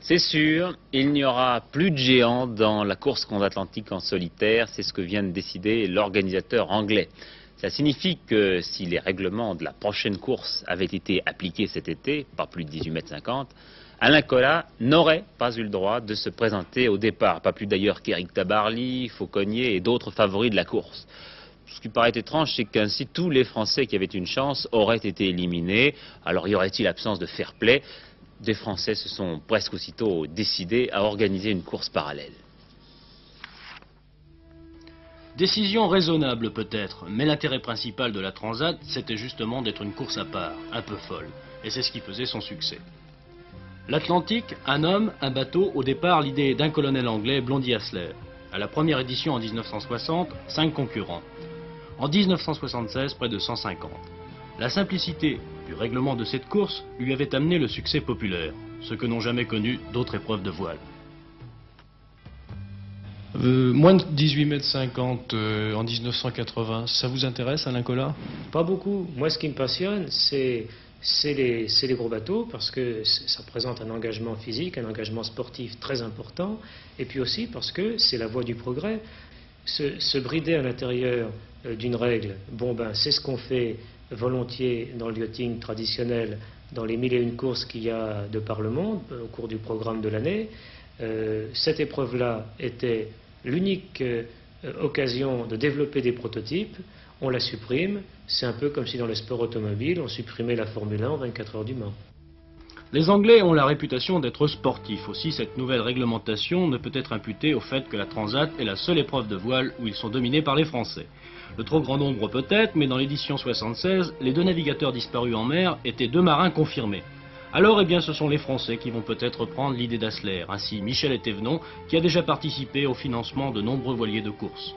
C'est sûr, il n'y aura plus de géants dans la course transatlantique en solitaire, c'est ce que vient de décider l'organisateur anglais. Ça signifie que si les règlements de la prochaine course avaient été appliqués cet été, pas plus de 18,50 m, Alain Colas n'aurait pas eu le droit de se présenter au départ, pas plus d'ailleurs qu'Éric Tabarly, Fauconnier et d'autres favoris de la course. Ce qui paraît étrange, c'est qu'ainsi tous les Français qui avaient une chance auraient été éliminés. Alors y aurait-il absence de fair-play? Des Français se sont presque aussitôt décidés à organiser une course parallèle. Décision raisonnable peut-être, mais l'intérêt principal de la Transat, c'était justement d'être une course à part, un peu folle. Et c'est ce qui faisait son succès. L'Atlantique, un homme, un bateau, au départ l'idée d'un colonel anglais, Blondie Hassler. À la première édition en 1960, 5 concurrents. En 1976, près de 150. La simplicité du règlement de cette course lui avait amené le succès populaire, ce que n'ont jamais connu d'autres épreuves de voile. Moins de 18,50 m en 1980, ça vous intéresse, Alain Colas? Pas beaucoup. Moi, ce qui me passionne, c'est les gros bateaux, parce que ça représente un engagement physique, un engagement sportif très important, et puis aussi parce que c'est la voie du progrès. Se brider à l'intérieur d'une règle, bon ben c'est ce qu'on fait volontiers dans le yachting traditionnel, dans les 1001 courses qu'il y a de par le monde au cours du programme de l'année. Cette épreuve-là était l'unique occasion de développer des prototypes. On la supprime. C'est un peu comme si dans le sport automobile, on supprimait la Formule 1 en 24 heures du Mans. Les Anglais ont la réputation d'être sportifs. Aussi, cette nouvelle réglementation ne peut être imputée au fait que la Transat est la seule épreuve de voile où ils sont dominés par les Français. Le trop grand nombre peut-être, mais dans l'édition 76, les 2 navigateurs disparus en mer étaient 2 marins confirmés. Alors, eh bien, ce sont les Français qui vont peut-être prendre l'idée d'Hassler. Ainsi, Michel Etévenon, qui a déjà participé au financement de nombreux voiliers de course.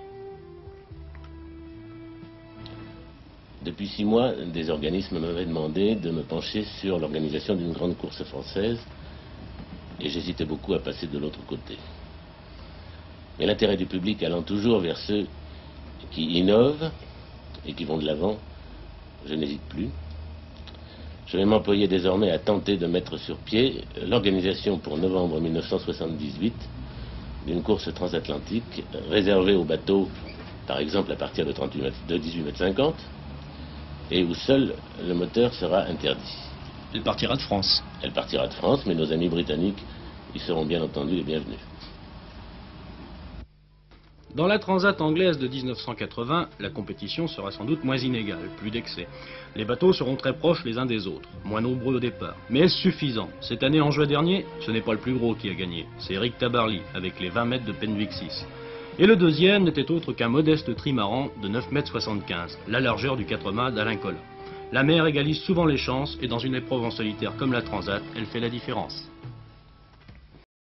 Depuis 6 mois, des organismes m'avaient demandé de me pencher sur l'organisation d'une grande course française et j'hésitais beaucoup à passer de l'autre côté. Mais l'intérêt du public allant toujours vers ceux qui innovent et qui vont de l'avant, je n'hésite plus. Je vais m'employer désormais à tenter de mettre sur pied l'organisation pour novembre 1978 d'une course transatlantique réservée aux bateaux, par exemple à partir de 18,50 m, et où seul le moteur sera interdit. Elle partira de France. Elle partira de France, mais nos amis britanniques y seront bien entendu les bienvenus. Dans la Transat anglaise de 1980, la compétition sera sans doute moins inégale, plus d'excès. Les bateaux seront très proches les uns des autres, moins nombreux au départ. Mais est-ce suffisant? Cette année, en juin dernier, ce n'est pas le plus gros qui a gagné, c'est Éric Tabarly, avec les 20 mètres de Penwick 6. Et le deuxième n'était autre qu'un modeste trimaran de 9,75 m, la largeur du 4-mâts d'Alain Colas. La mer égalise souvent les chances et dans une épreuve en solitaire comme la Transat, elle fait la différence.